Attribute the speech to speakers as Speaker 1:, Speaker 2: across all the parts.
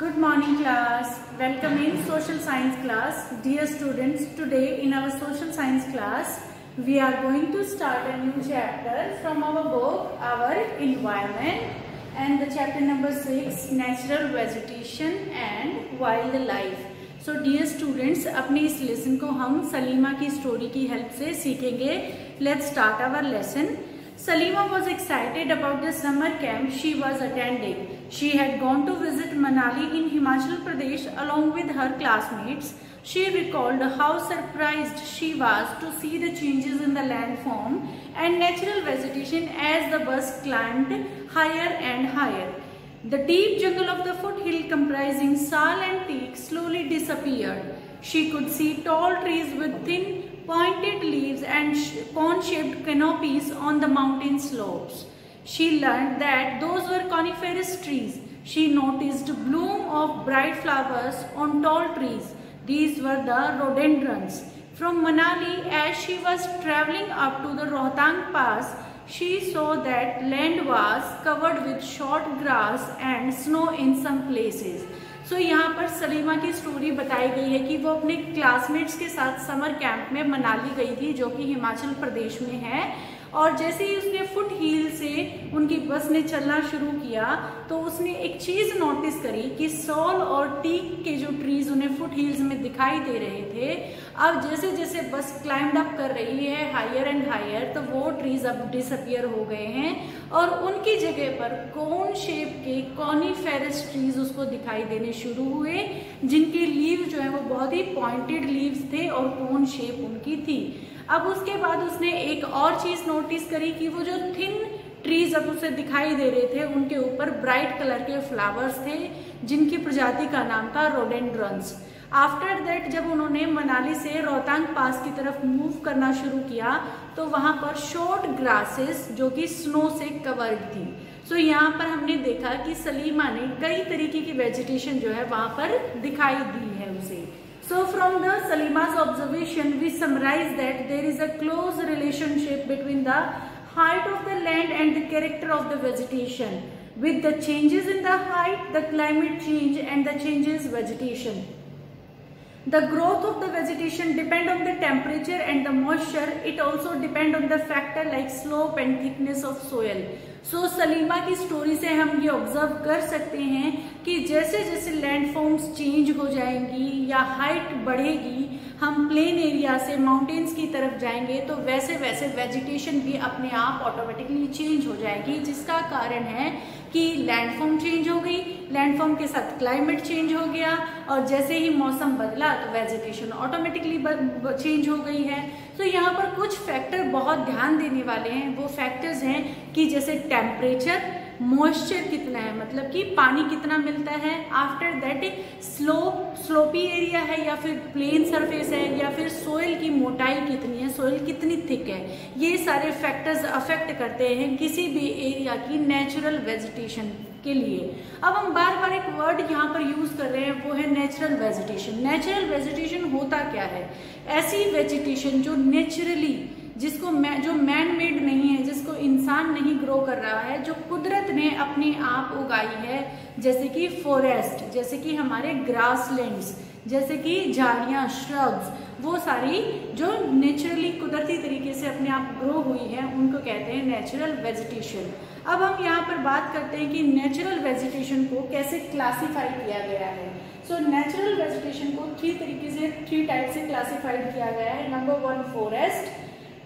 Speaker 1: Good morning class. Welcome in social science class. Dear students, today in our social science class, we are going to start a new chapter from our book, Our Environment, and the chapter number 6, Natural Vegetation and Wildlife. So dear students, अपने इस lesson को हम सलीमा की story की help से सीखेंगे. Let's start our lesson. Salima was excited about the summer camp she was attending. She had gone to visit Manali in Himachal Pradesh along with her classmates. She recalled how surprised she was to see the changes in the landform and natural vegetation as the bus climbed higher and higher. The deep jungle of the foothill comprising Sal and Teak slowly disappeared. She could see tall trees with thin pointed leaves and cone-shaped canopies on the mountain slopes. She learned that those were coniferous trees. She noticed bloom of bright flowers on tall trees. These were the rhododendrons. From Manali, as she was traveling up to the Rohtang Pass, she saw that land was covered with short grass and snow in some places. So यहाँ पर सलीमा की story बताई गई है कि वो अपने classmates के साथ समर कैंप में मनाली गई थी, जो कि हिमाचल प्रदेश में है. और जैसे ही उसने फुट हिल से उनकी बस ने चलना शुरू किया तो उसने एक चीज नोटिस करी कि सॉल और टीक के जो ट्रीज उन्हें फुट हिल्स में दिखाई दे रहे थे, अब जैसे जैसे बस क्लाइंब अप कर रही है हायर एंड हायर, तो वो ट्रीज अब डिसअपियर हो गए हैं और उनकी जगह पर कोन शेप के कॉनिफेरस ट्रीज उसको दिखाई देने शुरू हुए, जिनके लीव जो है वो बहुत ही पॉइंटेड लीव्स थे और कोन शेप उनकी थी. अब उसके बाद उसने एक और चीज नोटिस करी कि वो जो थिन ट्रीज अब उसे दिखाई दे रहे थे उनके ऊपर ब्राइट कलर के फ्लावर्स थे, जिनकी प्रजाति का नाम था रोडेंड्रॉन्स. आफ्टर दैट जब उन्होंने मनाली से रोहतांग पास की तरफ मूव करना शुरू किया तो वहां पर शॉर्ट ग्रासेस जो कि स्नो से कवर्ड थी. सो यहाँ पर हमने देखा कि सलीमा ने कई तरीके की वेजिटेशन जो है वहां पर दिखाई दी है उसे. So from the Salima's observation, we summarize that there is a close relationship between the height of the land and the character of the vegetation. With the changes in the height, the climate change and the changes vegetation. The growth of the vegetation depend on the temperature and the moisture. It also depend on the factor like slope and thickness of soil. सो सलीमा की story से हम ये observe कर सकते हैं कि जैसे जैसे लैंडफॉर्म्स चेंज हो जाएंगी या हाइट बढ़ेगी, हम प्लेन एरिया से माउंटेन्स की तरफ जाएंगे तो वैसे वैसे वेजिटेशन भी अपने आप ऑटोमेटिकली चेंज हो जाएगी, जिसका कारण है कि लैंडफॉर्म चेंज हो गई, लैंडफॉर्म के साथ क्लाइमेट चेंज हो गया और जैसे ही मौसम बदला तो वेजिटेशन ऑटोमेटिकली चेंज हो गई है. तो यहाँ पर कुछ फैक्टर बहुत ध्यान देने वाले हैं. वो फैक्टर्स हैं कि जैसे टेम्परेचर, मॉइस्चर कितना है, मतलब कि पानी कितना मिलता है, आफ्टर दैट स्लोपी एरिया है या फिर प्लेन सरफेस है, या फिर सोइल की मोटाई कितनी है, सोइल कितनी थिक है. ये सारे फैक्टर्स अफेक्ट करते हैं किसी भी एरिया की नेचुरल वेजिटेशन के लिए. अब हम बार बार एक वर्ड यहाँ पर यूज कर रहे हैं, वो है नेचुरल वेजिटेशन. नेचुरल वेजिटेशन होता क्या है? ऐसी वेजिटेशन जो नेचुरली, जिसको जो मैन मेड नहीं है, जिसको इंसान नहीं ग्रो कर रहा है, जो कुदरत ने अपने आप उगाई है, जैसे कि फॉरेस्ट, जैसे कि हमारे ग्रासलैंड्स, जैसे कि झाड़ियां, श्रब्स, वो सारी जो नेचुरली कुदरती तरीके से अपने आप ग्रो हुई है उनको कहते हैं नेचुरल वेजिटेशन. अब हम यहाँ पर बात करते हैं कि नेचुरल वेजिटेशन को कैसे क्लासिफाई किया गया है. सो नेचुरल वेजिटेशन को थ्री टाइप से क्लासिफाइड किया गया है. Number 1 forest,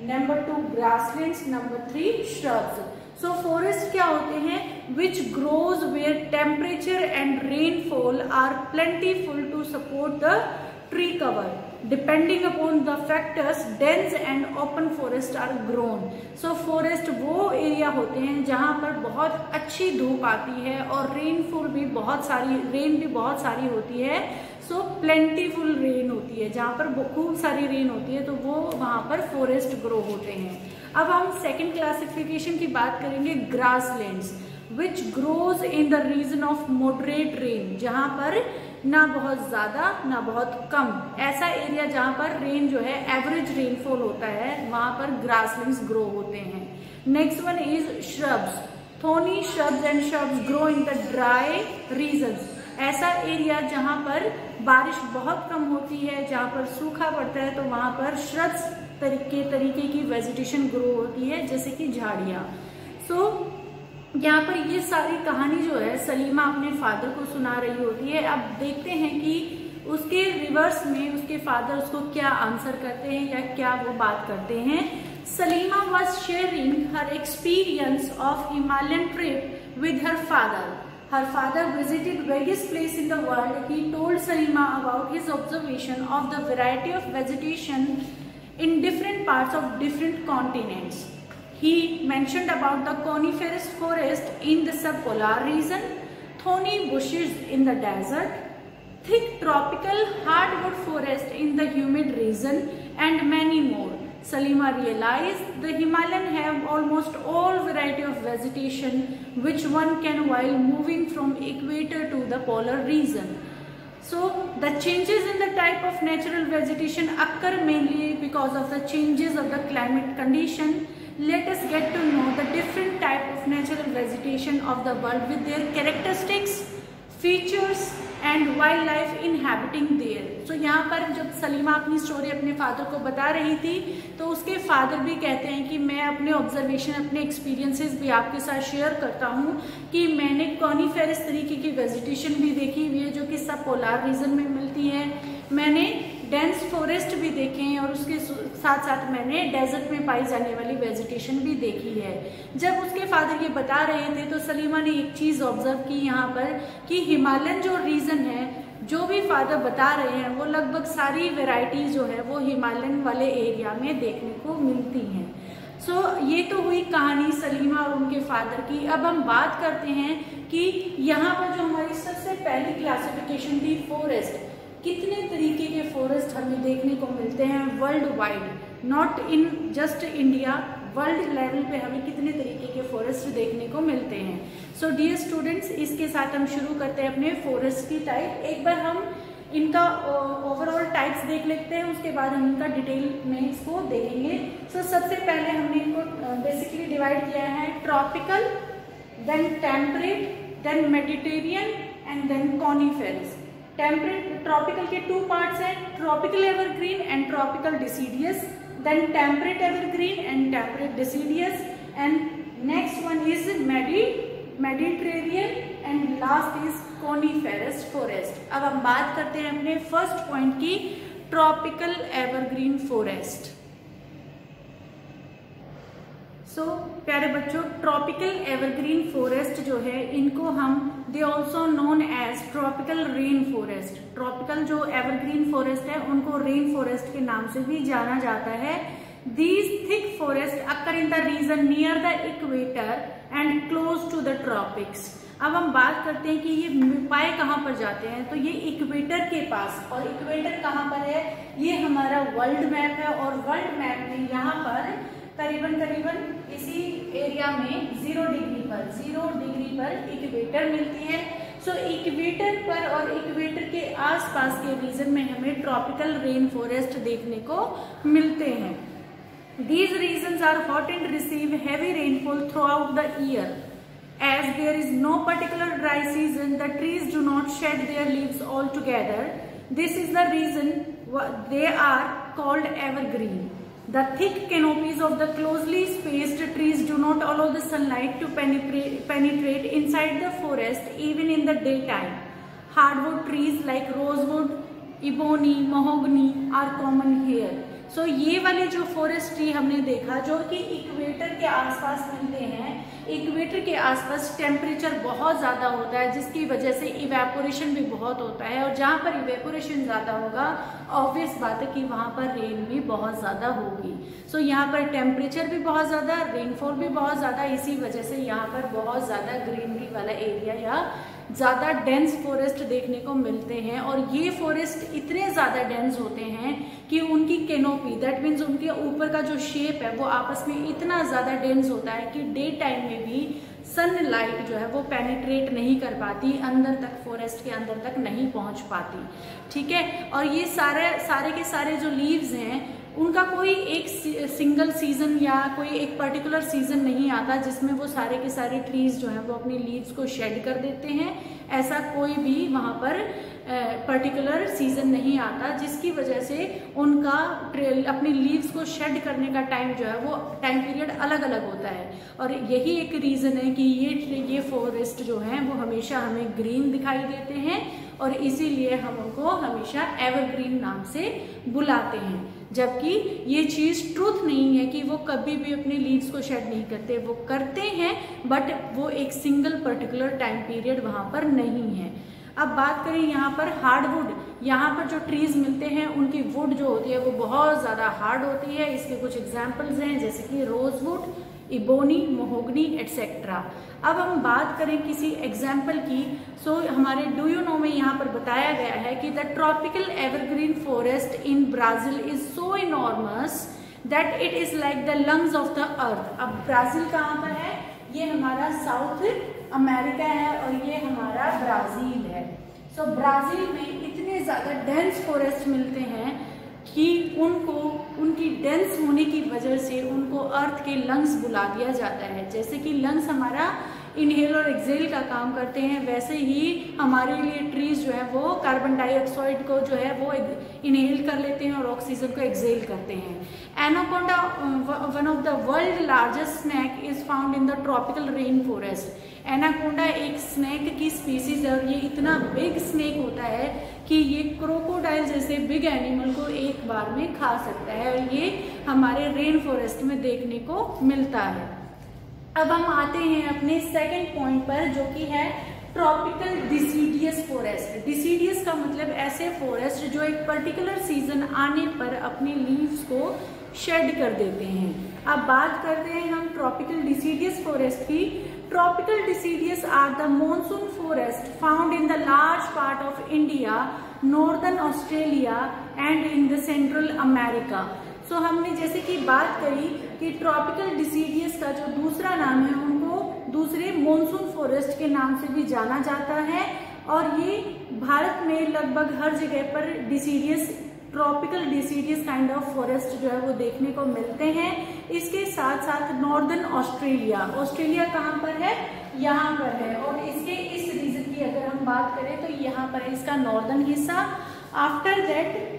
Speaker 1: number 2 grasslands, number 3 shrubs. So forest क्या होते हैं? Which grows where temperature and rainfall are plentiful to support the tree cover. Depending upon the factors dense and open forest are grown. So forest वो area होते हैं जहां पर बहुत अच्छी धूप आती है और रेनफॉल भी बहुत सारी होती है. सो प्लेंटीफुल रेन होती है, जहां पर खूब सारी रेन होती है, तो वो वहां पर फॉरेस्ट ग्रो होते हैं. अब हम सेकेंड क्लासिफिकेशन की बात करेंगे, grasslands, which grows in the region of moderate rain, जहां पर ना बहुत ज्यादा ना बहुत कम, ऐसा एरिया जहां पर रेन जो है एवरेज रेनफॉल होता है, वहां पर ग्रासलैंड्स ग्रो होते हैं. Next one is shrubs. थोनी shrubs and shrubs grow in the dry regions. ऐसा एरिया जहाँ पर बारिश बहुत कम होती है, जहाँ पर सूखा पड़ता है, तो वहाँ पर श्रब्स तरीके की वेजिटेशन ग्रो होती है, जैसे कि झाड़ियाँ। यहाँ पर ये सारी कहानी जो है सलीमा अपने फादर को सुना रही होती है। अब देखते हैं कि उसके रिवर्स में उसके फादर उसको क्या आंसर करते हैं या क्या वो बात करते हैं। Salima was sharing her experience of Himalayan trip with her father. Her father visited various places in the world. He told Salima about his observation of the variety of vegetation in different parts of different continents. He mentioned about the coniferous forest in the subpolar region, thorny bushes in the desert, thick tropical hardwood forest in the humid region, and many more. Salima realized the Himalayan have almost all variety of vegetation which one can while moving from equator to the polar region. So the changes in the type of natural vegetation occur mainly because of the changes of the climate condition. Let us get to know the different type of natural vegetation of the world with their characteristics, features and wild life inhabiting there. So यहाँ पर जब सलीमा अपनी story अपने father को बता रही थी तो उसके फादर भी कहते हैं कि मैं अपने ऑब्जर्वेशन, अपने एक्सपीरियंसेस भी आपके साथ शेयर करता हूँ कि मैंने कॉनीफेरस तरीके की वेजिटेशन भी देखी हुई है जो कि सब पोलार रीजन में मिलती है। मैंने डेंस फॉरेस्ट भी देखे हैं और उसके साथ साथ मैंने डेजर्ट में पाई जाने वाली वेजिटेशन भी देखी है। जब उसके फादर ये बता रहे थे तो सलीमा ने एक चीज ऑब्जर्व की यहाँ पर कि हिमालयन जो रीजन है, जो भी फादर बता रहे हैं वो लगभग सारी वेराइटीज जो है वो हिमालयन वाले एरिया में देखने को मिलती हैं। सो ये तो हुई कहानी सलीमा और उनके फादर की। अब हम बात करते हैं कि यहाँ पर जो हमारी सबसे पहली क्लासिफिकेशन थी फॉरेस्ट, कितने तरीके के फॉरेस्ट हमें देखने को मिलते हैं world wide, not in just India, world level पे हमें कितने तरीके के फॉरेस्ट देखने को मिलते हैं। सो डियर स्टूडेंट्स, इसके साथ हम शुरू करते हैं अपने फॉरेस्ट की टाइप। एक बार हम इनका ओवरऑल टाइप्स देख लेते हैं, उसके बाद हम इनका डिटेल में इसको देखेंगे। सो सबसे पहले हमने इनको बेसिकली डिवाइड किया है tropical, then temperate, then Mediterranean and then coniferous. Temperate tropical के टू पार्ट्स हैं, tropical evergreen and tropical deciduous, then temperate evergreen and temperate deciduous, and next one is Mediterranean and last is coniferous forest. अब हम बात करते हैं अपने first point की, tropical evergreen forest. So प्यारे बच्चों, ट्रॉपिकल एवरग्रीन फॉरेस्ट जो है इनको हम they also known as tropical rain forest. Tropical जो एवरग्रीन फॉरेस्ट है उनको रेन फॉरेस्ट के नाम से भी जाना जाता है। These thick forest occur in the region near the equator and close to the tropics. अब हम बात करते हैं कि ये पाए कहाँ पर जाते हैं, तो ये इक्वेटर के पास, और इक्वेटर कहाँ पर है, ये हमारा वर्ल्ड मैप है और वर्ल्ड मैप में यहाँ पर करीबन इसी एरिया में 0 डिग्री पर इक्वेटर मिलती है। सो इक्वेटर पर और इक्वेटर के आसपास के रीजन में हमें ट्रॉपिकल रेन फॉरेस्ट देखने को मिलते हैं। These regions are hot and receive heavy rainfall throughout the year. As there is no particular dry season, the trees do not shed their leaves altogether. This is the reason they are called evergreen. The thick canopies of the closely spaced trees do not allow the sunlight to penetrate inside the forest even in the daytime. Hardwood trees like rosewood, ebony, mahogany are common here. सो ये वाले जो forest tree हमने देखा जो कि equator के आसपास मिलते हैं, इक्वेटर के आसपास टेम्परेचर बहुत ज़्यादा होता है जिसकी वजह से इवेपोरेशन भी बहुत होता है, और जहाँ पर इवेपोरेशन ज़्यादा होगा ऑब्वियस बात है कि वहाँ पर रेन भी बहुत ज़्यादा होगी। सो यहाँ पर टेम्परेचर भी बहुत ज़्यादा, रेनफॉल भी बहुत ज़्यादा, इसी वजह से यहाँ पर बहुत ज़्यादा ग्रीनरी वाला एरिया या ज़्यादा डेंस फॉरेस्ट देखने को मिलते हैं। और ये फॉरेस्ट इतने ज़्यादा डेंस होते हैं कि उनकी कैनोपी, दैट मीन्स उनके ऊपर का जो शेप है वो आपस में इतना ज़्यादा डेंस होता है कि डे टाइम में भी सनलाइट जो है वो पेनिट्रेट नहीं कर पाती, अंदर तक फॉरेस्ट के अंदर तक नहीं पहुंच पाती। ठीक है, और ये सारे के सारे जो लीव्स हैं उनका कोई एक सिंगल सीजन या कोई एक पर्टिकुलर सीजन नहीं आता जिसमें वो सारे के सारे ट्रीज जो हैं वो अपनी लीव्स को शेड कर देते हैं। ऐसा कोई भी वहाँ पर पर्टिकुलर सीजन नहीं आता जिसकी वजह से उनका अपनी लीव्स को शेड करने का टाइम जो है वो टाइम पीरियड अलग अलग होता है। और यही एक रीज़न है कि ये फॉरेस्ट जो हैं वो हमेशा हमें ग्रीन दिखाई देते हैं और इसीलिए हम उनको हमेशा एवरग्रीन नाम से बुलाते हैं। जबकि ये चीज़ ट्रूथ नहीं है कि वो कभी भी अपनी लीव्स को शेड नहीं करते, वो करते हैं बट वो एक सिंगल पर्टिकुलर टाइम पीरियड वहाँ पर नहीं है। अब बात करें यहाँ पर हार्डवुड, यहाँ पर जो ट्रीज मिलते हैं उनकी वुड जो होती है वो बहुत ज़्यादा हार्ड होती है। इसके कुछ एग्जाम्पल्स हैं जैसे कि रोजवुड, इबोनी, मोहोगनी एटसेट्रा। अब हम बात करें किसी एग्जाम्पल की, सो हमारे डू यू नो में यहाँ पर बताया गया है कि the tropical evergreen forest in Brazil is so enormous that it is like the lungs of the earth. अब ब्राजील कहाँ पर है? ये हमारा साउथ अमेरिका है और ये हमारा ब्राजील है। सो ब्राजील में इतने ज़्यादा डेंस फॉरेस्ट मिलते हैं कि उनको उनकी डेंस होने की वजह से उनको अर्थ के लंग्स बुला दिया जाता है। जैसे कि लंग्स हमारा इनहेल और एक्सेल का काम करते हैं, वैसे ही हमारे लिए ट्रीज जो है वो कार्बन डाइऑक्साइड को जो है वो इनहेल कर लेते हैं और ऑक्सीजन को एक्सेल करते हैं। Anaconda one of the world largest snake is found in the tropical rain forest. Anaconda एक स्नेक की स्पीसीज है और ये इतना बिग स्नेक होता है कि ये क्रोकोडाइल जैसे बिग एनिमल को एक बार में खा सकता है और ये हमारे रेन फॉरेस्ट में देखने को मिलता है। अब हम आते हैं अपने सेकंड पॉइंट पर जो कि है ट्रॉपिकल डिसीडियस फॉरेस्ट। डिसीडियस का मतलब ऐसे फॉरेस्ट जो एक पर्टिकुलर सीजन आने पर अपने लीव्स को शेड कर देते हैं। अब बात करते हैं हम ट्रॉपिकल डिसीडियस फॉरेस्ट की। Tropical deciduous are the monsoon forest found in the large part of India, northern Australia and in the central America. So हमने जैसे कि बात करी कि ट्रॉपिकल डिसीडियस का जो दूसरा नाम है उनको दूसरे मॉनसून फॉरेस्ट के नाम से भी जाना जाता है और ये भारत में लगभग हर जगह पर deciduous tropical deciduous kind of forest जो है वो देखने को मिलते हैं। इसके साथ साथ नॉर्दर्न ऑस्ट्रेलिया, ऑस्ट्रेलिया कहाँ पर है? यहाँ पर है और इसके इस रीजन की अगर हम बात करें तो यहाँ पर है इसका नॉर्दर्न हिस्सा। आफ्टर दैट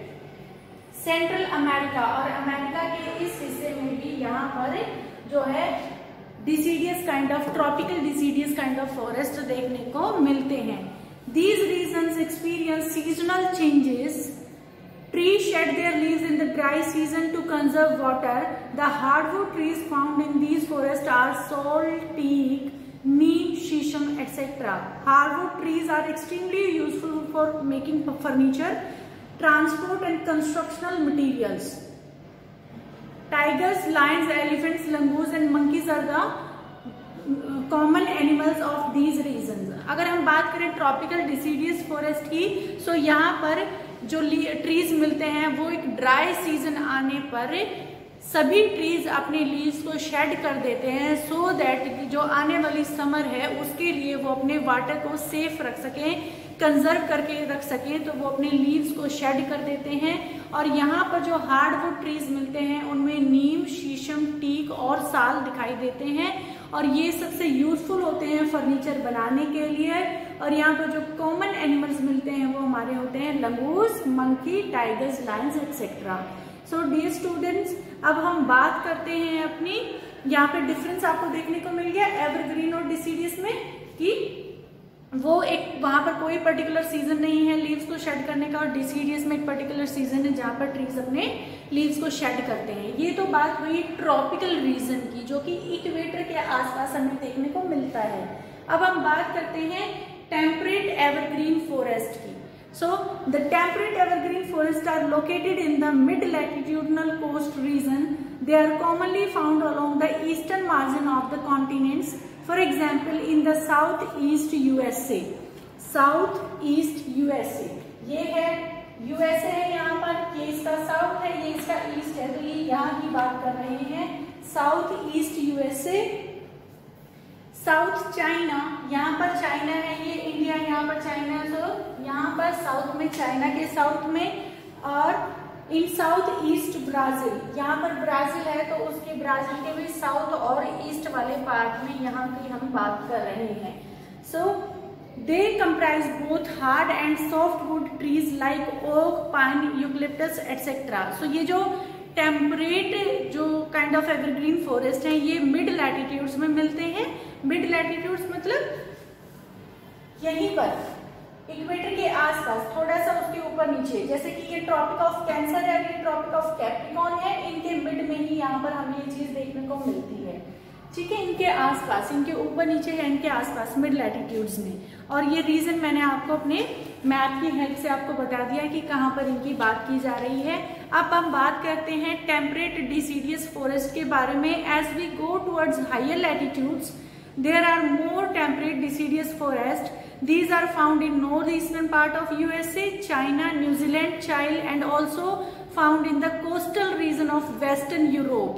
Speaker 1: सेंट्रल अमेरिका और अमेरिका के इस हिस्से में भी यहाँ पर जो है deciduous kind of tropical deciduous kind of forest देखने को मिलते हैं। These regions experience seasonal changes. Trees shed their leaves in the dry season to conserve water. The hardwood trees found in these forests are salt, teak, neem, shisham, etc. Hardwood trees are extremely useful for making furniture, transport and constructional materials. Tigers, lions, elephants, langurs and monkeys are the common animals of these regions. अगर हम बात करें tropical deciduous forest की, सो यहाँ पर जो trees मिलते हैं वो एक ड्राई सीजन आने पर सभी ट्रीज अपने लीव्स को शेड कर देते हैं सो दैट जो आने वाली समर है उसके लिए वो अपने वाटर को सेफ रख सकें, कंजर्व करके रख सकें, तो वो अपने लीव्स को शेड कर देते हैं। और यहाँ पर जो हार्डवुड ट्रीज मिलते हैं उनमें नीम, शीशम, टीक और साल दिखाई देते हैं और ये सबसे यूजफुल होते हैं फर्नीचर बनाने के लिए। और यहाँ पर जो कॉमन एनिमल्स मिलते हैं वो हमारे होते हैं langurs, monkey, tigers, lions etcetera. So dear students, अब हम बात करते हैं अपनी, यहाँ पे डिफरेंस आपको देखने को मिल गया एवरग्रीन और डिसीडियस में कि वो एक वहां पर कोई पर्टिकुलर सीजन नहीं है लीव्स को शेड करने का और डिसीडियस में एक पर्टिकुलर सीजन है जहां पर ट्रीज अपने लीव्स को शेड करते हैं। ये तो बात हुई ट्रॉपिकल रीजन की जो कि इक्वेटर के आसपास हमें देखने को मिलता है। अब हम बात करते हैं टेम्परेट एवरग्रीन फॉरेस्ट की। So the temperate evergreen forests are located in the mid-latitudinal coast region. They are commonly found along the eastern margin of the continents. For example, in the southeast USA. Southeast USA. ये है USA है यहाँ पर, ये इसका south है, ये इसका ईस्ट है, तो ये यहाँ की बात कर रहे हैं south east USA। South China, यहाँ पर चाइना है, ये इंडिया, यहाँ पर चाइना है, तो यहाँ पर साउथ में चाइना के साउथ में। और इन साउथ ईस्ट ब्राजील, यहाँ पर ब्राजील है तो उसके ब्राजील के भी साउथ और ईस्ट वाले पार्ट में यहाँ की हम बात कर रहे हैं। So they comprise both hard and soft wood trees like oak, pine, eucalyptus etcetera. So ये जो टेम्परेट जो काइंड ऑफ एवरग्रीन फॉरेस्ट है ये मिड लैटिट्यूड्स में मिलते हैं। मिड लैटिट्यूड्स मतलब यहीं पर इक्वेटर के आसपास, थोड़ा सा उसके ऊपर नीचे, जैसे कि ये ट्रॉपिक ऑफ कैंसर है, ये ट्रॉपिक ऑफ कैप्रिकॉर्न है, इनके मिड में ही यहाँ पर हमें ये चीज देखने को मिलती है। ठीक है, इनके आसपास, इनके ऊपर नीचे या इनके आसपास मिड लैटिट्यूड्स में। और ये रीजन मैंने आपको अपने मैप की हेल्प से आपको बता दिया कि कहाँ पर इनकी बात की जा रही है। अब हम बात करते हैं टेम्परेट डिसीडियस फॉरेस्ट के बारे में। As we go towards higher latitudes there are more temperate deciduous forest. These are found in northeastern part of USA, China, New Zealand, Chile, and also found in the coastal region of Western Europe.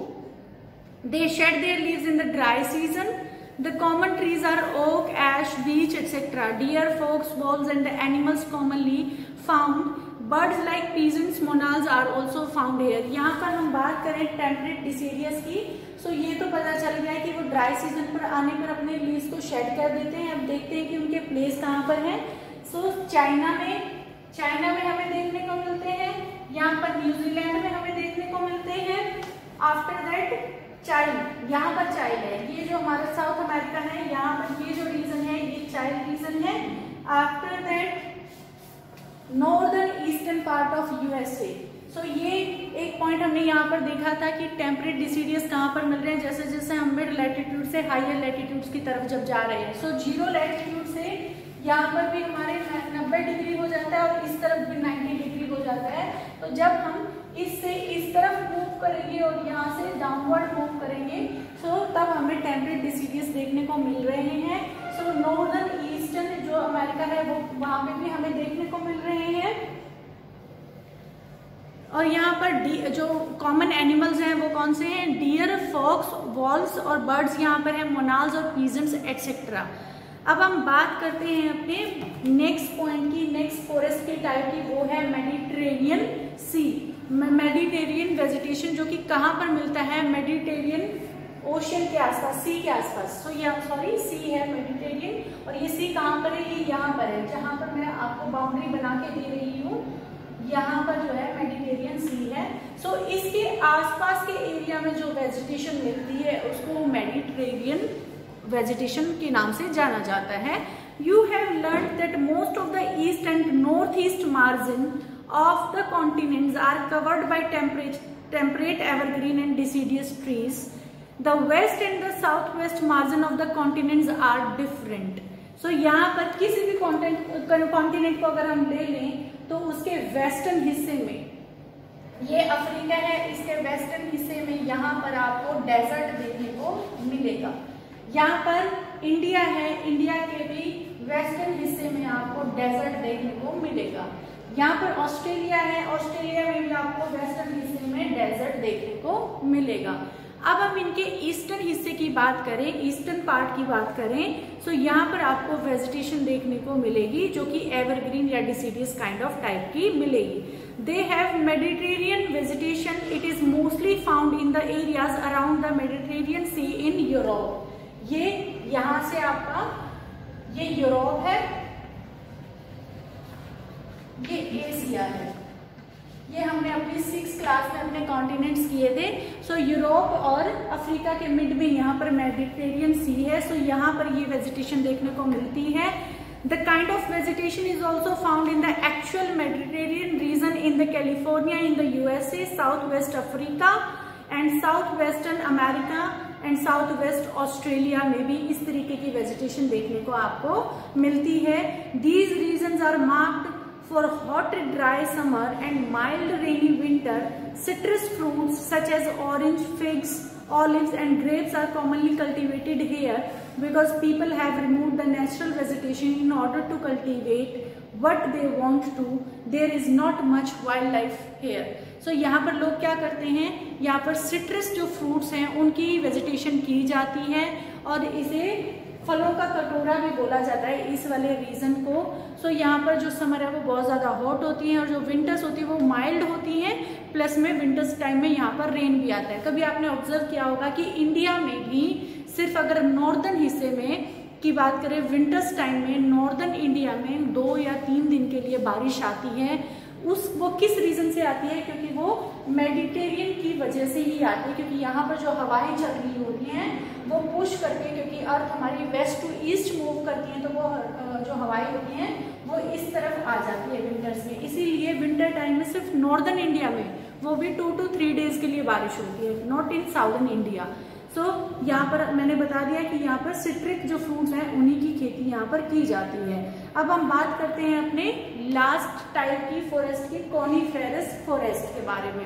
Speaker 1: They shed their leaves in the dry season. The common trees are oak, ash, beech, etc. Deer, fox, wolves, and the animals commonly found. Birds like pigeons, monals are also found here. यहाँ पर हम बात करें temperate deciduous की, सो ये तो पता चल गया है कि वो ड्राई सीजन पर आने पर अपने लीव्स को शेड कर देते हैं। अब देखते हैं कि उनके प्लेस कहाँ पर है। सो चाइना में हमें देखने को मिलते हैं, यहाँ पर न्यूजीलैंड में हमें देखने को मिलते हैं। आफ्टर दैट चाइल्ड, यहाँ पर चाइल्ड है, ये जो हमारा साउथ अमेरिका है, यहाँ पर ये जो रीजन है ये चाइल्ड रीजन है। After that northern eastern part of USA. So ये एक पॉइंट हमने यहाँ पर देखा था कि टेम्परेट डिसीडियस कहाँ पर मिल रहे हैं, जैसे जैसे हम मिड लैटिट्यूड से हायर लैटिट्यूड्स की तरफ जब जा रहे हैं। सो जीरो लैटिट्यूड से यहाँ पर भी हमारे 90 डिग्री हो जाता है और इस तरफ भी 90 डिग्री हो जाता है। तो जब हम इससे इस तरफ मूव करेंगे और यहाँ से डाउनवर्ड मूव करेंगे, सो तब हमें टेम्परेट डिसीडियस देखने को मिल रहे हैं। सो नॉर्दर्न ईस्टर्न जो अमेरिका है वो वहां पे भी हमें देखने को मिल रहे हैं। और यहाँ पर जो कॉमन एनिमल्स हैं वो कौन से हैं? डियर, फॉक्स, वॉल्व्स और बर्ड्स यहाँ पर हैं, मोनाल्स और पीजेंट्स एटसेट्रा। अब हम बात करते हैं अपने नेक्स्ट पॉइंट की, नेक्स्ट फॉरेस्ट के टाइप की, वो है मेडिटेरेनियन सी, मेडिटेरियन वेजिटेशन, जो कि कहाँ पर मिलता है? मेडिटेरियन ओशन के आसपास, सी के आसपास। सो ये सॉरी सी है मेडिटेरियन, और ये सी कहाँ पर है? ये यहाँ पर है, जहाँ पर मैं आपको बाउंड्री बना के दे रही हूँ, यहाँ पर जो है मेडिटेरियन सी है। सो इसके आसपास के एरिया में जो वेजिटेशन मिलती है उसको मेडिटेरियन वेजिटेशन के नाम से जाना जाता है। You have learn that most of the east and north east margin of the continents are covered by temperate evergreen and deciduous trees. The west and the southwest margin of the continents are different. So यहाँ पर किसी भी continent को अगर हम ले लें तो उसके वेस्टर्न हिस्से में, ये अफ्रीका है, इसके वेस्टर्न हिस्से में यहाँ पर आपको डेजर्ट देखने को मिलेगा। यहाँ पर इंडिया है, इंडिया के भी वेस्टर्न हिस्से में आपको डेजर्ट देखने को मिलेगा। यहाँ पर ऑस्ट्रेलिया है, ऑस्ट्रेलिया में भी आपको वेस्टर्न हिस्से में डेजर्ट देखने को मिलेगा। अब हम इनके ईस्टर्न हिस्से की बात करें, ईस्टर्न पार्ट की बात करें, तो यहाँ पर आपको वेजिटेशन देखने को मिलेगी जो कि एवरग्रीन या डिसीडियस काइंड ऑफ टाइप की मिलेगी। They have Mediterranean vegetation, it is mostly found in the areas around the Mediterranean sea in Europe. ये यहाँ से आपका ये यूरोप है, ये एशिया है। ये हमने अपनी 6th क्लास में अपने कॉन्टिनेंट्स किए थे। सो यूरोप और अफ्रीका के मिड में यहाँ पर मेडिटेरियन सी है, सो यहाँ पर ये वेजिटेशन देखने को मिलती है। The kind of vegetation is also found in the actual Mediterranean reason in the California, in the USA, south west Africa and south western America and south west Australia में भी इस तरीके की वेजिटेशन देखने को आपको मिलती है। These regions are marked for hot dry summer and mild rainy winter. Citrus fruits such as orange, figs, olives and grapes are commonly cultivated here because people have removed the natural vegetation in order to cultivate what they want to. There is not much wildlife here. So यहाँ पर लोग क्या करते हैं, यहाँ पर citrus जो fruits हैं उनकी वेजिटेशन की जाती है और इसे फलों का कटोरा भी बोला जाता है इस वाले रीजन को। सो यहाँ पर जो समर है वो बहुत ज़्यादा हॉट होती है और जो विंटर्स होती है वो माइल्ड होती हैं, प्लस में विंटर्स टाइम में यहाँ पर रेन भी आता है। कभी आपने ऑब्जर्व किया होगा कि इंडिया में भी सिर्फ अगर नॉर्दर्न हिस्से में की बात करें विंटर्स टाइम में नॉर्दर्न इंडिया में 2 या 3 दिन के लिए बारिश आती है। वो किस रीजन से आती है? क्योंकि वो मेडिटेरियन की वजह से ही आती है, क्योंकि यहाँ पर जो हवाएं चल रही होती हैं वो पुश करके, क्योंकि अर्थ हमारी वेस्ट टू ईस्ट मूव करती है, तो वो जो हवाएं होती हैं वो इस तरफ आ जाती है विंटर्स में। इसीलिए विंटर टाइम में सिर्फ नॉर्दर्न इंडिया में वो भी 2 to 3 डेज के लिए बारिश होती है, नॉट इन साउदर्न इंडिया। सो यहाँ पर मैंने बता दिया कि यहाँ पर सिट्रिक जो फ्रूट्स हैं उन्हीं की खेती यहाँ पर की जाती है। अब हम बात करते हैं अपने लास्ट टाइप की फॉरेस्ट की, कॉनिफेरस फॉरेस्ट के बारे में।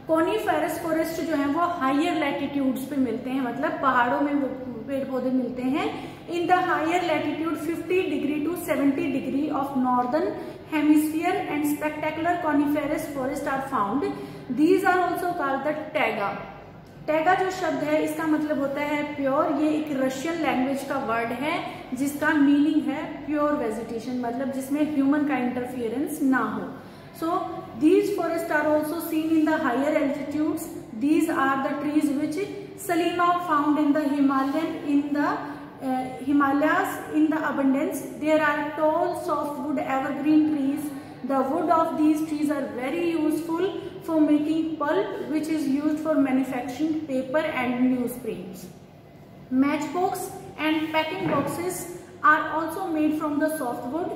Speaker 1: कॉनिफेरस फॉरेस्ट जो है वो हायर लैटिट्यूड्स पे मिलते हैं, मतलब पहाड़ों में वो पेड़ पौधे मिलते हैं। In the higher latitude 50 degree to 70 degree of northern hemisphere and spectacular coniferous forest are found. These are also called the taiga. Taiga जो शब्द है इसका मतलब होता है प्योर। ये एक रशियन लैंग्वेज का वर्ड है जिसका मीनिंग है प्योर वेजिटेशन, मतलब जिसमें ह्यूमन का इंटरफियरेंस ना हो। So these forest are also seen in the higher altitudes. These are the trees which सलीमा found in the Himalayas in the abundance. There are tall softwood evergreen trees. The wood of these trees are very useful for making pulp, which is used for manufacturing paper and newsprints. Matchbox and packing boxes are also made from the softwood.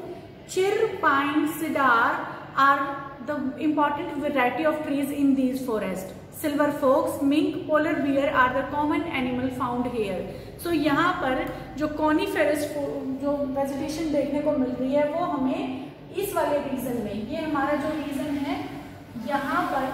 Speaker 1: Chir, pine, cedar are the important variety of trees in these forests. Silver fox, mink, polar bear are the common animal found here. So यहाँ पर जो coniferous जो vegetation देखने को मिल रही है वो हमें इस वाले रीजन में, ये हमारा जो रीजन है यहाँ पर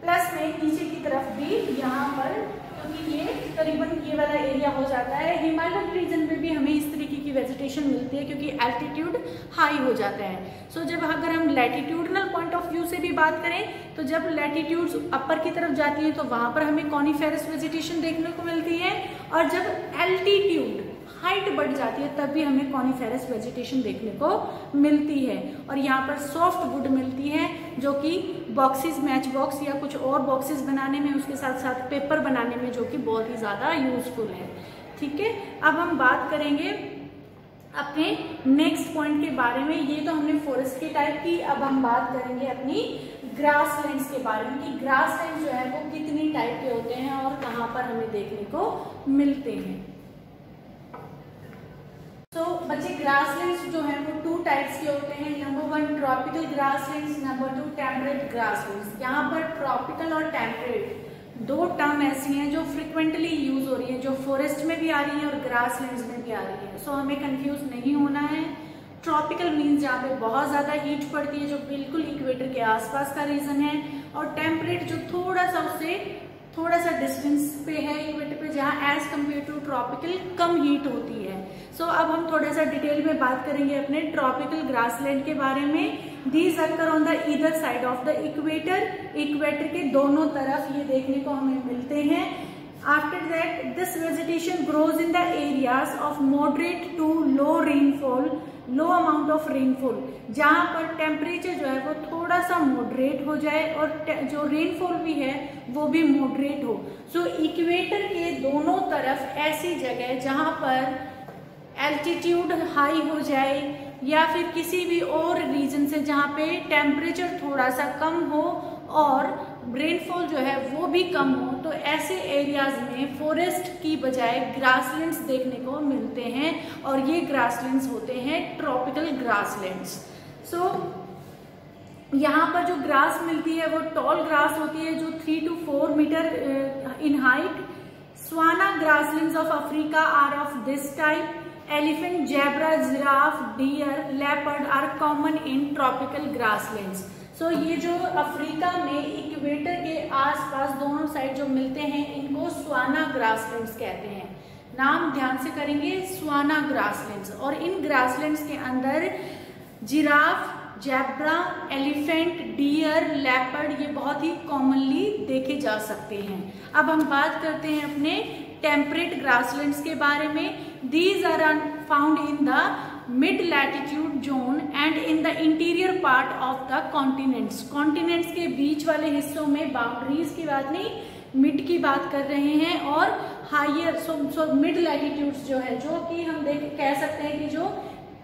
Speaker 1: प्लस में नीचे की तरफ भी यहाँ पर, क्योंकि ये करीबन ये वाला एरिया हो जाता है। हिमालयन रीजन में भी हमें इस तरीके की वेजिटेशन मिलती है क्योंकि एल्टीट्यूड हाई हो जाता है। सो जब अगर हम लैटिट्यूडनल पॉइंट ऑफ व्यू से भी बात करें तो जब लैटिट्यूड्स अपर की तरफ जाती है तो वहां पर हमें कॉनिफेरस वेजिटेशन देखने को मिलती है, और जब एल्टीट्यूड हाइट बढ़ जाती है तब भी हमें कॉनिफेरस वेजिटेशन देखने को मिलती है। और यहाँ पर सॉफ्ट वुड मिलती है जो कि बॉक्सेस, मैच बॉक्स या कुछ और बॉक्सेस बनाने में, उसके साथ साथ पेपर बनाने में, जो कि बहुत ही ज़्यादा यूजफुल है। ठीक है, अब हम बात करेंगे अपने नेक्स्ट पॉइंट के बारे में। ये तो हमने फॉरेस्ट के टाइप की, अब हम बात करेंगे अपनी ग्रासलैंड्स के बारे में कि ग्रासलैंड जो है वो कितनी टाइप के होते हैं और कहाँ पर हमें देखने को मिलते हैं। तो बच्चे ग्रासलैंड्स जो है वो 2 टाइप्स के होते हैं। Number 1 tropical grasslands, number 2 temperate grasslands. यहाँ पर ट्रॉपिकल और टेम्परेट 2 टर्म ऐसी हैं जो फ्रिक्वेंटली यूज हो रही है, जो फॉरेस्ट में भी आ रही है और ग्रासलैंड्स में भी आ रही है। सो हमें कंफ्यूज नहीं होना है। ट्रॉपिकल मीन्स जहाँ पे बहुत ज्यादा हीट पड़ती है, जो बिल्कुल इक्वेटर के आसपास का रीजन है, और टेम्परेट जो थोड़ा सा उससे थोड़ा सा डिस्टेंस पे है इक्वेटर पे, जहाँ एज कम्पेयर टू ट्रॉपिकल कम हीट होती है। सो अब हम थोड़ा सा डिटेल में बात करेंगे अपने ट्रॉपिकल ग्रासलैंड के बारे में। These occur on the either side of the equator. Equator के दोनों तरफ ये देखने को हमें मिलते हैं। After that, this vegetation grows in the areas of moderate to low rainfall, low amount of rainfall, जहाँ पर टेम्परेचर जो है वो थोड़ा सा मॉडरेट हो जाए और जो रेनफॉल भी है वो भी मॉडरेट हो। सो इक्वेटर के दोनों तरफ ऐसी जगह जहाँ पर एल्टीट्यूड हाई हो जाए या फिर किसी भी और रीजन से जहाँ पे टेम्परेचर थोड़ा सा कम हो और रेनफॉल जो है वो भी कम हो, तो ऐसे एरियाज में फॉरेस्ट की बजाय ग्रासलैंड्स देखने को मिलते हैं, और ये ग्रासलैंड्स होते हैं ट्रॉपिकल ग्रासलैंड्स। सो यहाँ पर जो ग्रास मिलती है वो टॉल ग्रास होती है जो 3 to 4 metre in height. Savanna grasslands of Africa are of this type. Elephant, zebra, giraffe, deer, leopard are common in tropical grasslands. So ये जो अफ्रीका में इक्वेटर के आसपास दोनों साइड जो मिलते हैं इनको स्वाना ग्रासलैंड्स कहते हैं। नाम ध्यान से करेंगे, स्वाना ग्रासलैंड्स। और इन ग्रासलैंड्स के अंदर giraffe, zebra, elephant, deer, leopard ये बहुत ही कॉमनली देखे जा सकते हैं। अब हम बात करते हैं अपने टेम्परेट ग्रासलैंड्स के बारे में। These are found in the mid latitude zone and in the interior part of the continents. Continents के बीच वाले हिस्सों में, बाउंड्रीज की बात नहीं, मिड की बात कर रहे हैं। और हायर सो मिड लैटिट्यूड्स जो है, जो कि हम कह सकते हैं कि जो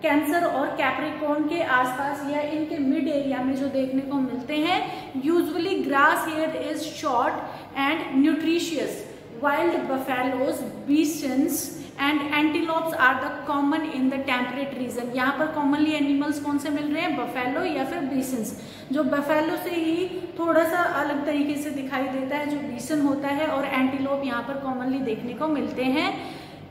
Speaker 1: कैंसर और कैप्रिकॉर्न के आसपास या इनके मिड एरिया में जो देखने को मिलते हैं। Usually grass here is short and nutritious. Wild buffaloes, bisons and antelopes are the common in the temperate region. यहाँ पर कॉमनली एनिमल्स कौन से मिल रहे हैं? बफेलो या फिर बीसन्स। जो बफेलो से ही थोड़ा सा अलग तरीके से दिखाई देता है जो बीसन होता है, और एंटीलोप यहाँ पर कॉमनली देखने को मिलते हैं।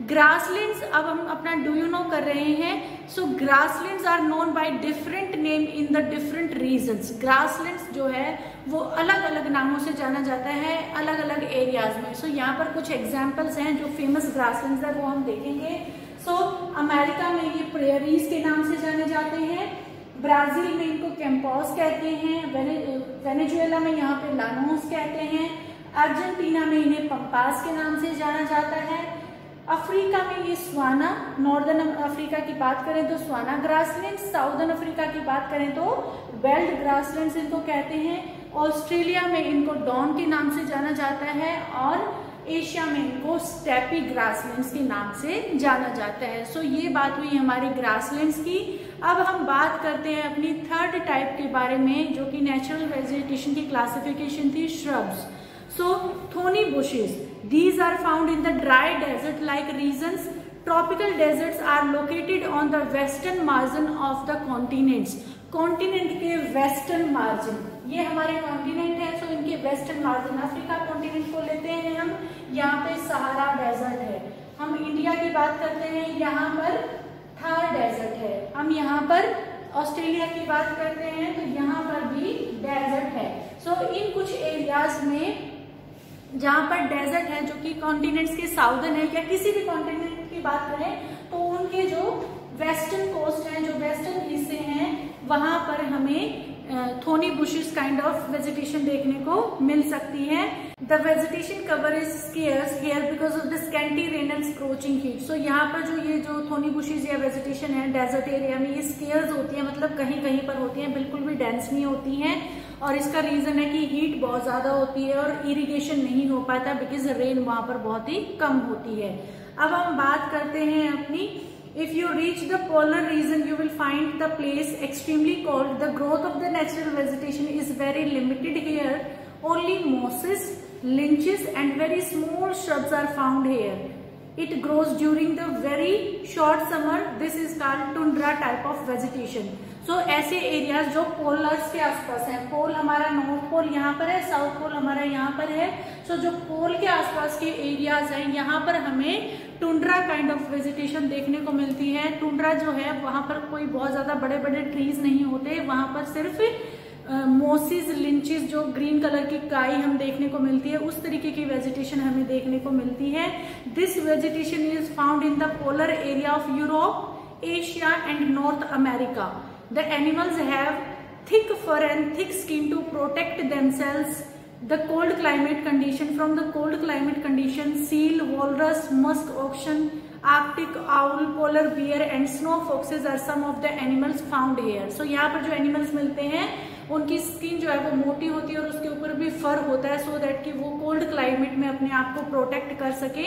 Speaker 1: ग्रासलैंड्स, अब हम अपना डू यू नो कर रहे हैं। So grasslands are known by different name in the different regions. Grasslands जो है वो अलग अलग नामों से जाना जाता है अलग अलग एरियाज में। सो यहाँ पर कुछ एग्जाम्पल्स हैं जो फेमस ग्रासलैंड्स है वो हम देखेंगे। सो अमेरिका में ये प्रेयरीज के नाम से जाने जाते हैं। ब्राजील में इनको कैंपॉस कहते हैं। वेनेजुएला में यहाँ पे लानोस कहते हैं। अर्जेंटीना में इन्हें पंपास के नाम से जाना जाता है। अफ्रीका में ये स्वाना, नॉर्दर्न अफ्रीका की बात करें तो स्वाना ग्रासलैंड, साउदर्न अफ्रीका की बात करें तो बेल्ट ग्रासलैंड्स इनको कहते हैं। ऑस्ट्रेलिया में इनको डॉन के नाम से जाना जाता है और एशिया में इनको स्टेपी ग्रासलैंड्स के नाम से जाना जाता है। सो ये बात हुई हमारी ग्रासलैंड्स की। अब हम बात करते हैं अपनी थर्ड टाइप के बारे में, जो कि नेचुरल वेजिटेशन की क्लासिफिकेशन थी, shrubs. So थोनी bushes, these are found in the dry desert like regions. Tropical deserts are located on the western margin of the continents. Continent के वेस्टर्न मार्जिन, ये हमारे कॉन्टिनेंट है। सो इनके वेस्टर्न मार्जिन, अफ्रीका कॉन्टिनेंट को लेते हैं हम, यहाँ पे सहारा डेजर्ट है। हम इंडिया की बात करते हैं, यहाँ पर थार डेजर्ट है। हम यहाँ पर ऑस्ट्रेलिया की बात करते हैं तो यहाँ पर भी डेजर्ट है। सो इन कुछ एरियाज में जहाँ पर डेजर्ट है, जो कि कॉन्टिनेंट्स के साउदर्न है या किसी भी कॉन्टिनेंट की बात करें तो उनके जो वेस्टर्न कोस्ट हैं, जो वेस्टर्न हिस्से हैं, वहां पर हमें thorny bushes kind of vegetation देखने को मिल सकती है। The vegetation cover is scarce here because of the scanty rain and scorching heat. So यहाँ पर जो ये जो थोनी बुशेस या वेजिटेशन है डेजर्ट एरिया में, ये स्केर्स होती है, मतलब कहीं कहीं पर होती है, बिल्कुल भी डेंस नहीं होती हैं। और इसका रीजन है कि हीट बहुत ज्यादा होती है और इरिगेशन नहीं हो पाता बिकॉज रेन वहां पर बहुत ही कम होती है। अब हम बात करते हैं अपनी, if you reach the polar region you will find the place extremely cold. The growth of the natural vegetation is very limited here. Only mosses, lichens and very small shrubs are found here. It grows during the very short summer. This is called tundra type of vegetation. So ऐसे areas जो पोलर्स के आसपास हैं, पोल हमारा north pole यहाँ पर है, south pole हमारा यहाँ पर है। So जो पोल के आसपास के एरियाज हैं, यहाँ पर हमें टुंड्रा काइंड ऑफ वेजिटेशन देखने को मिलती है। टुंड्रा जो है वहां पर कोई बहुत ज्यादा बड़े बड़े ट्रीज नहीं होते, वहां पर सिर्फ मोसिस, लिंचेस, जो ग्रीन कलर की काई हम देखने को मिलती है, उस तरीके की वेजिटेशन हमें देखने को मिलती है। This vegetation is found in the polar area of Europe, Asia and North America. The animals have thick fur and thick skin to protect themselves the cold climate condition. From the cold climate condition, seal, walrus, musk oxen, arctic owl, polar bear and snow foxes are some of the animals found here. So यहाँ पर जो animals मिलते हैं उनकी skin जो है वो मोटी होती है और उसके ऊपर भी फर होता है, सो दैट कि वो कोल्ड क्लाइमेट में अपने आप को प्रोटेक्ट कर सके।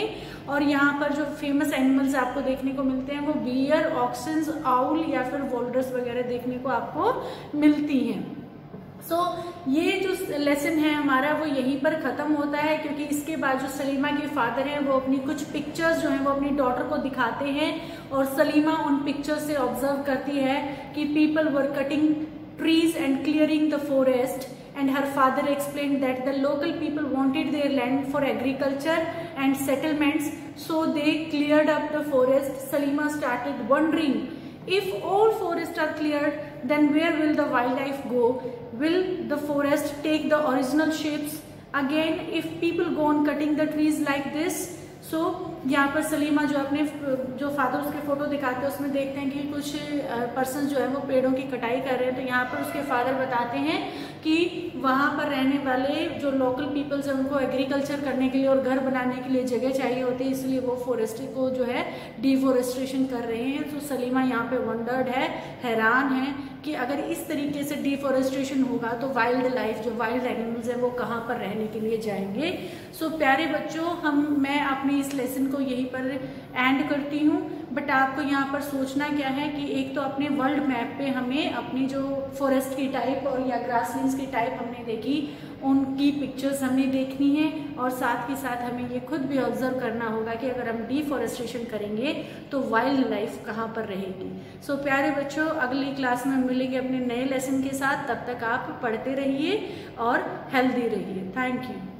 Speaker 1: और यहाँ पर जो फेमस एनिमल्स आपको देखने को मिलते हैं वो बियर, ऑक्सेंस, आउल या फिर वॉलरस वगैरह देखने को आपको मिलती हैं। सो ये जो लेसन है हमारा वो यहीं पर खत्म होता है, क्योंकि इसके बाद जो सलीमा के फादर हैं वो अपनी कुछ पिक्चर्स जो हैं वो अपनी डॉटर को दिखाते हैं और सलीमा उन पिक्चर्स से ऑब्जर्व करती है कि people were cutting trees and clearing the forest and her father explained that the local people wanted their land for agriculture and settlements, so they cleared up the forest. Salima started wondering, if all forests are cleared, then where will the wildlife go? Will the forest take the original shapes again if people go on cutting the trees like this? सो यहाँ पर सलीमा जो अपने जो father उसके photo दिखाते हैं उसमें देखते हैं कि कुछ पर्सन जो है वो पेड़ों की कटाई कर रहे हैं। तो यहाँ पर उसके फादर बताते हैं कि वहाँ पर रहने वाले जो लोकल पीपल्स हैं उनको एग्रीकल्चर करने के लिए और घर बनाने के लिए जगह चाहिए होती है, इसलिए वो फॉरेस्ट्री को जो है डिफॉरेस्ट्रेशन कर रहे हैं। तो सलीमा यहाँ पे वंडर्ड है, हैरान है कि अगर इस तरीके से डिफॉरेस्ट्रेशन होगा तो वाइल्ड लाइफ जो वाइल्ड एनिमल्स हैं वो कहाँ पर रहने के लिए जाएंगे। सो प्यारे बच्चों, मैं अपनी इस लेसन को यहीं पर एंड करती हूँ। बट आपको यहाँ पर सोचना क्या है कि एक तो अपने वर्ल्ड मैप पे हमें अपनी जो फॉरेस्ट की टाइप और या ग्रासलैंड्स की टाइप हमने देखी, उनकी पिक्चर्स हमें देखनी है और साथ ही साथ हमें ये खुद भी ऑब्जर्व करना होगा कि अगर हम डिफॉरेस्ट्रेशन करेंगे तो वाइल्ड लाइफ कहाँ पर रहेगी। सो प्यारे बच्चों, अगली क्लास में मिलेंगे अपने नए लेसन के साथ। तब तक आप पढ़ते रहिए और हेल्दी रहिए। Thank you.